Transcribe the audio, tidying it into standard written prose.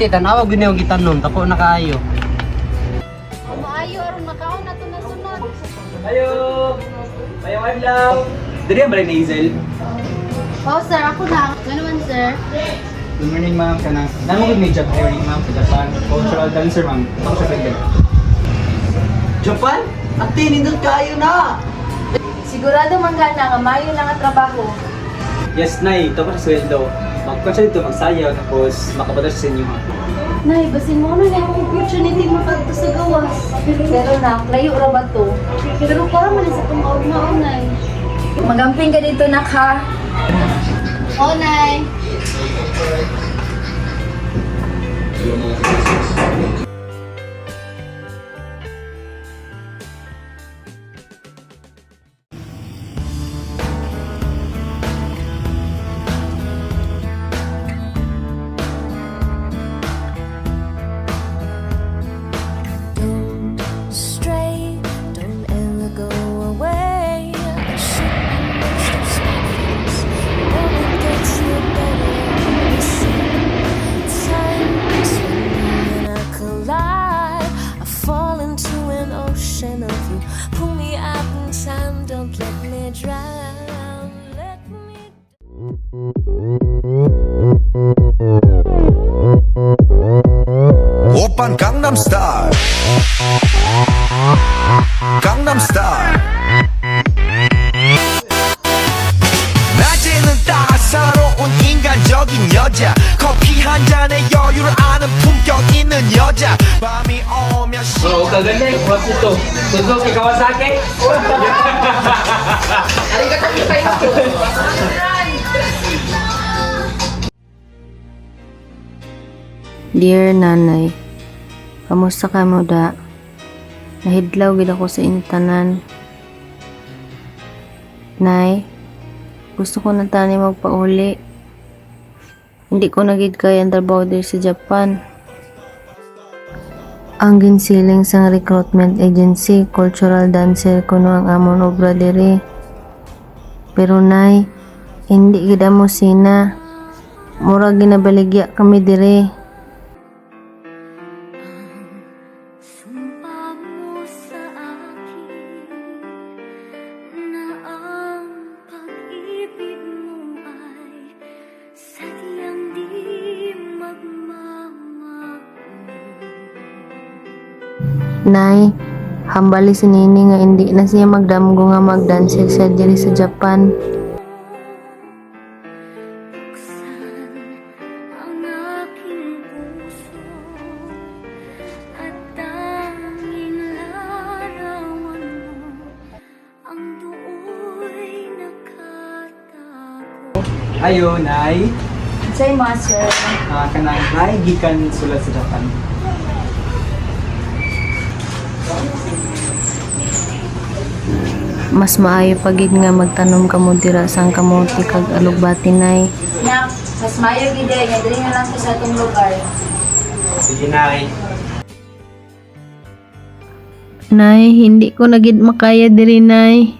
Sulti, tanawa gini yung gitanom, tako na kaayo. Maayo aron makaon nato na sunod. Ayo! Mayong adlaw! Dali ang balik ni Hazel. Oh sir, ako na. Ano man sir? Good morning ma'am. Nanong good may job hiring ma'am sa Japan. Cultural dancer ma'am. Ako siya pwede. Japan? Ate, nindot kaayo na! Sigurado man ka na nga maayo lang ang trabaho. Yes, Nay. Ito pa sa sweldo. Mag-consult dito, magsayaw, tapos makabadal sa inyo ma'am. Nay, basin mo na yung opportunity mo kadto sa gawas. Pero na, layo ra ba to? Pero para man sa pang-maon nay. Magamping ka dito nak ha. Oh nay. Stray, don't ever go away. I should be most of space. When it gets you better, you see. Times when you and I collide, I fall into an ocean of you. Pull me out in time, don't let me drown. Let me. 오빤 강남스타일 강남스타일 낮에는 따사로운 인간적인 여자 커피 한 잔에 여유를 아는 품격 있는 여자 밤이 오면 Oo, kaganda yung kwas ito. Suzuki Kawasaki. Dear Nanay, kamusta ka mo da? Nahidlaw gid ako sa intanan. Nay, gusto ko na tani magpauli. Hindi ko na gid kaya ang trabaho diri sa Japan. Ang ginsiling sang recruitment agency, cultural dancer kuno ang amon obra diri. Pero nay, hindi gid amo sina. Mura ginabaligya kami diri. Sumpa mo sa akin na ang pag-ibig mo ay sadyang di magmamahal. Nay, hambali si Nini nga hindi na siya magdamgo nga magdancer siya diri sa Japan. Buksan ang aking puso at tanging larawan mo ang do'y nakatago. Ayo, Nay. Say master. Kanang Nay, gikan sulat sa Japan. Mas maayo pagid nga magtanom kamo dira sang kamote kag alugbati nay. Nak, mas maayo gid nga diri na lang ko sa atong lugar. Sige, Nay. Nay, hindi ko na gid makaya diri nay.